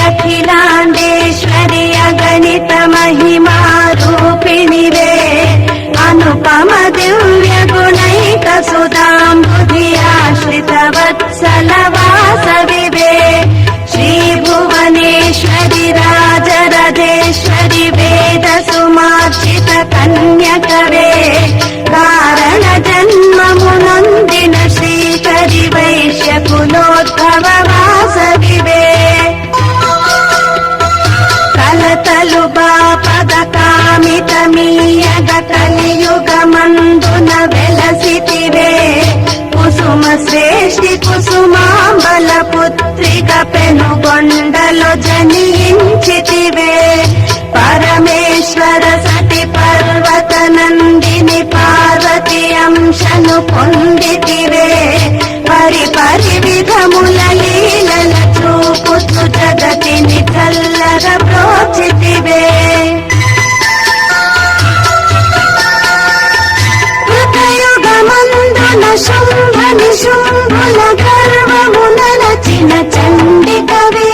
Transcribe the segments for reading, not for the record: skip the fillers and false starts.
अखिलाण्डेश्वरि अगणित महिमा रूपिणिवे अनुपम दिव्य गुणैक सुधाम्बुधि आश्रित वत्सल वासविवे श्रीभुवनेश्वरि राजराजेश्वरि वेद सुमार्जित कन्यकवे कारण जन्ममुनोन्दिन श्रीकरि वैश्य कुलोद्भव वासविवे कलतलु बापद कामित मीयग कलियुगमंदुन वेलसितिवे कुसुम श्रेष्ठि कुसुमांबल पुत्रिक पेनुगोंडलो जनिंचितिवे परमेश्वर सति पर्वत नंदिनि पार्वती अंशनु पोंदितिवे परि परि विधमुल लीलल चूपुतु जगतिनि चल्लग प्रोचितिवे कृतयुगमंदुन शुंभ निशुंभुल गर्वमुन रचिन चंडिकवे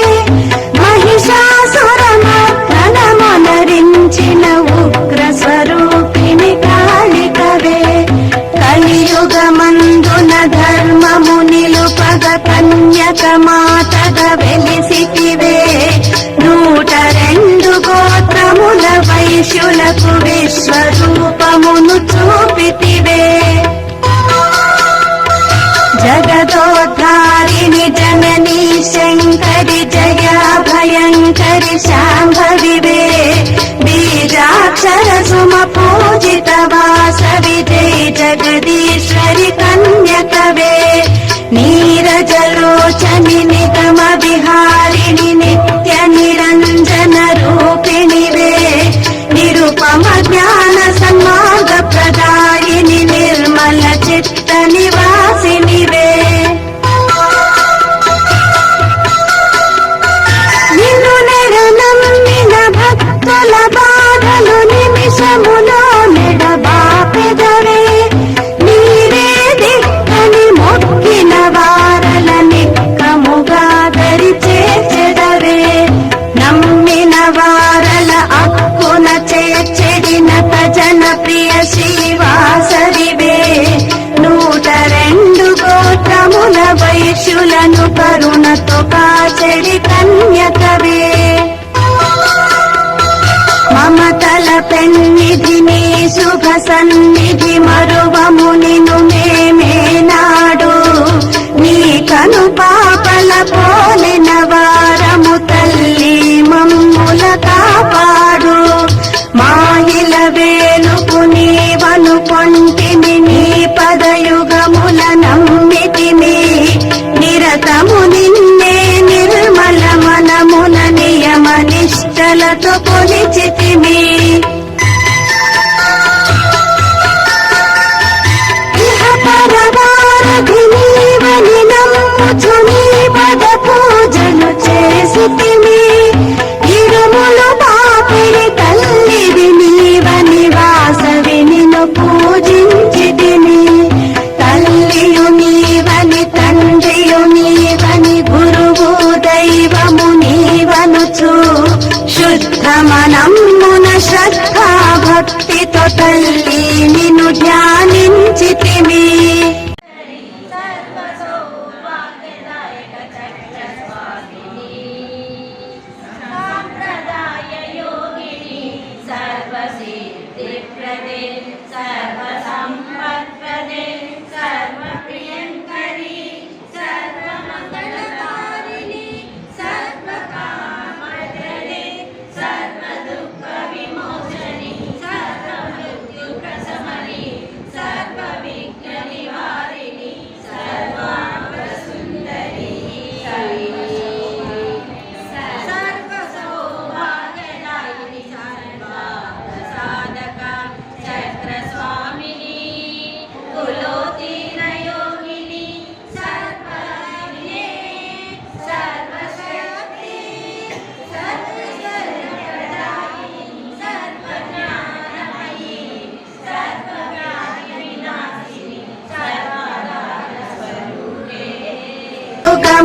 महिषासुर मर्दन मोनरिंचिन उग्र स्वरूपिणि कालिकवे కలియుగమందున ధర్మము నిలుపగ కన్యక మాతగ వెలిసితివే 102 గోత్రముల వైశ్యులకు విశ్వరూపమును చూపితివే జగదోద్ధారిణి జననీ శంకరి జయ భయంకరి శాంభవివే బీజాక్షర సుమ పూజిత వాసవి జయ జగదీశ్వరి కన్యకవే నీరజలోచని నిగమ విహారిణి నిత్య నిరంజన రూపిణివే నిరుపమ జ్ఞాన సన్మార్గ ప్రదాయిని నిర్మల చిత్త నివాసినివే నిన్ను నెరనమ్మిన భక్తుల బాధలు నిమిషములో నెడబాపెదవే నీవే దిక్కని మొక్కిన వారల నిక్కముగా దరి చేర్చెదవే నమ్మిన వారల అక్కున చేర్చెడిన జన ప్రియ శ్రీవాసరివే 102 గోత్రముల వైశ్యులను కరుణతో కాచెడి కన్యకవే మమతల పెన్నిధి నీ శుభ సన్నిధి మరువము నిను మేమేనాడు నీ కను పాపల పోలిన వారము తల్లి మమ్ముల కాపాడు మాహిల వేలుపు నీవను కొంటిని నీ పదయుగముల నమ్మితిమి నిరతము నిన్నే నిర్మల మనమున నియమ నిష్టలతో కొలిచితిమి ఇహ పరవారధి నీవని నమ్ముచు నీ పద పూజలు చేసితిమి ఇరుములు బాపిడి తల్లివి నీవని వాసవి నిన్ను పూజించితిమి తల్లియు నీవని తండ్రియు నీవని గురువు దైవము నీవనుచు శుద్ధ మనమ్మున శ్రద్ధా భక్తితో తల్లి నిన్ను ధ్యానించితిమి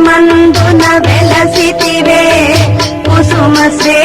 మందున వెలసితివే సుమశ్రే